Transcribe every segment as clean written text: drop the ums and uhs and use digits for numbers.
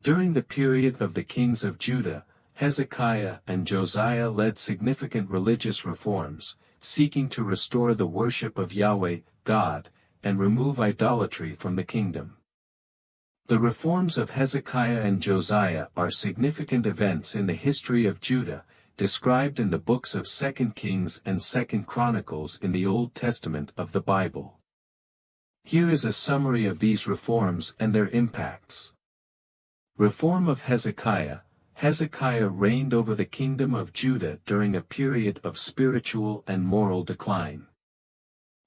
During the period of the kings of Judah, Hezekiah and Josiah led significant religious reforms, seeking to restore the worship of Yahweh, God, and remove idolatry from the kingdom. The reforms of Hezekiah and Josiah are significant events in the history of Judah, described in the books of 2 Kings and 2 Chronicles in the Old Testament of the Bible. Here is a summary of these reforms and their impacts. Reform of Hezekiah. Hezekiah reigned over the kingdom of Judah during a period of spiritual and moral decline.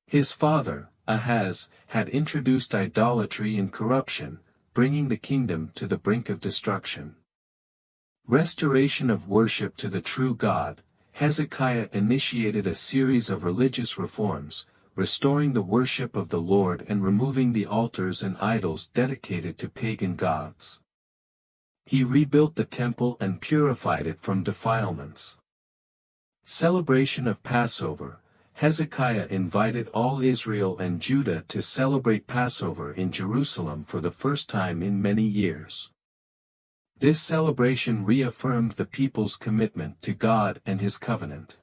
His father, Ahaz, had introduced idolatry and corruption, bringing the kingdom to the brink of destruction. Restoration of worship to the true God. Hezekiah initiated a series of religious reforms, restoring the worship of the Lord and removing the altars and idols dedicated to pagan gods. He rebuilt the temple and purified it from defilements. Celebration of Passover. Hezekiah invited all Israel and Judah to celebrate Passover in Jerusalem for the first time in many years. This celebration reaffirmed the people's commitment to God and His covenant.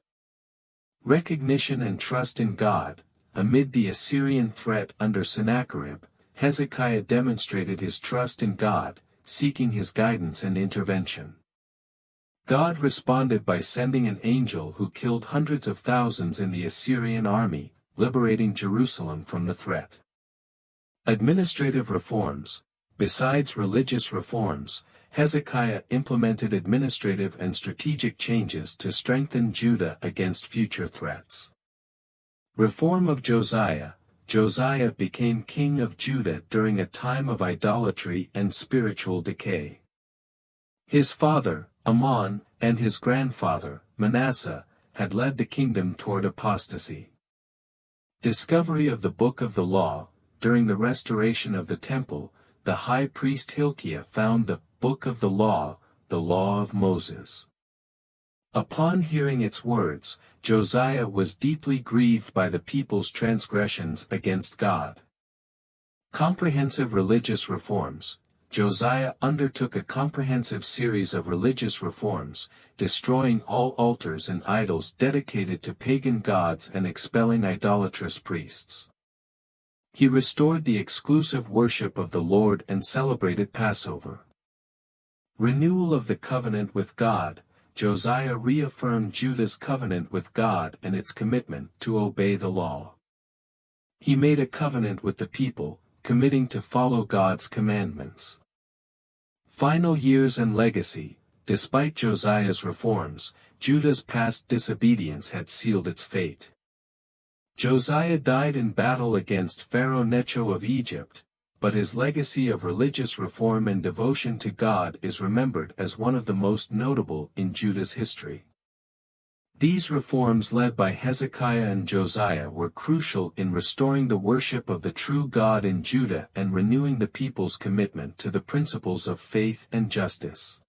Recognition and trust in God. Amid the Assyrian threat under Sennacherib, Hezekiah demonstrated his trust in God, seeking His guidance and intervention. God responded by sending an angel who killed hundreds of thousands in the Assyrian army, liberating Jerusalem from the threat. Administrative reforms. Besides religious reforms, Hezekiah implemented administrative and strategic changes to strengthen Judah against future threats. Reform of Josiah. Josiah became king of Judah during a time of idolatry and spiritual decay. His father, Amon, and his grandfather, Manasseh, had led the kingdom toward apostasy. Discovery of the Book of the Law. During the restoration of the temple, the high priest Hilkiah found the Book of the Law of Moses. Upon hearing its words, Josiah was deeply grieved by the people's transgressions against God. Comprehensive religious reforms. Josiah undertook a comprehensive series of religious reforms, destroying all altars and idols dedicated to pagan gods and expelling idolatrous priests. He restored the exclusive worship of the Lord and celebrated Passover. Renewal of the covenant with God. Josiah reaffirmed Judah's covenant with God and its commitment to obey the law. He made a covenant with the people, committing to follow God's commandments. Final years and legacy. Despite Josiah's reforms, Judah's past disobedience had sealed its fate. Josiah died in battle against Pharaoh Necho of Egypt, but his legacy of religious reform and devotion to God is remembered as one of the most notable in Judah's history. These reforms led by Hezekiah and Josiah were crucial in restoring the worship of the true God in Judah and renewing the people's commitment to the principles of faith and justice.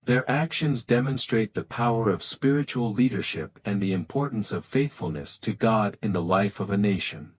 Their actions demonstrate the power of spiritual leadership and the importance of faithfulness to God in the life of a nation.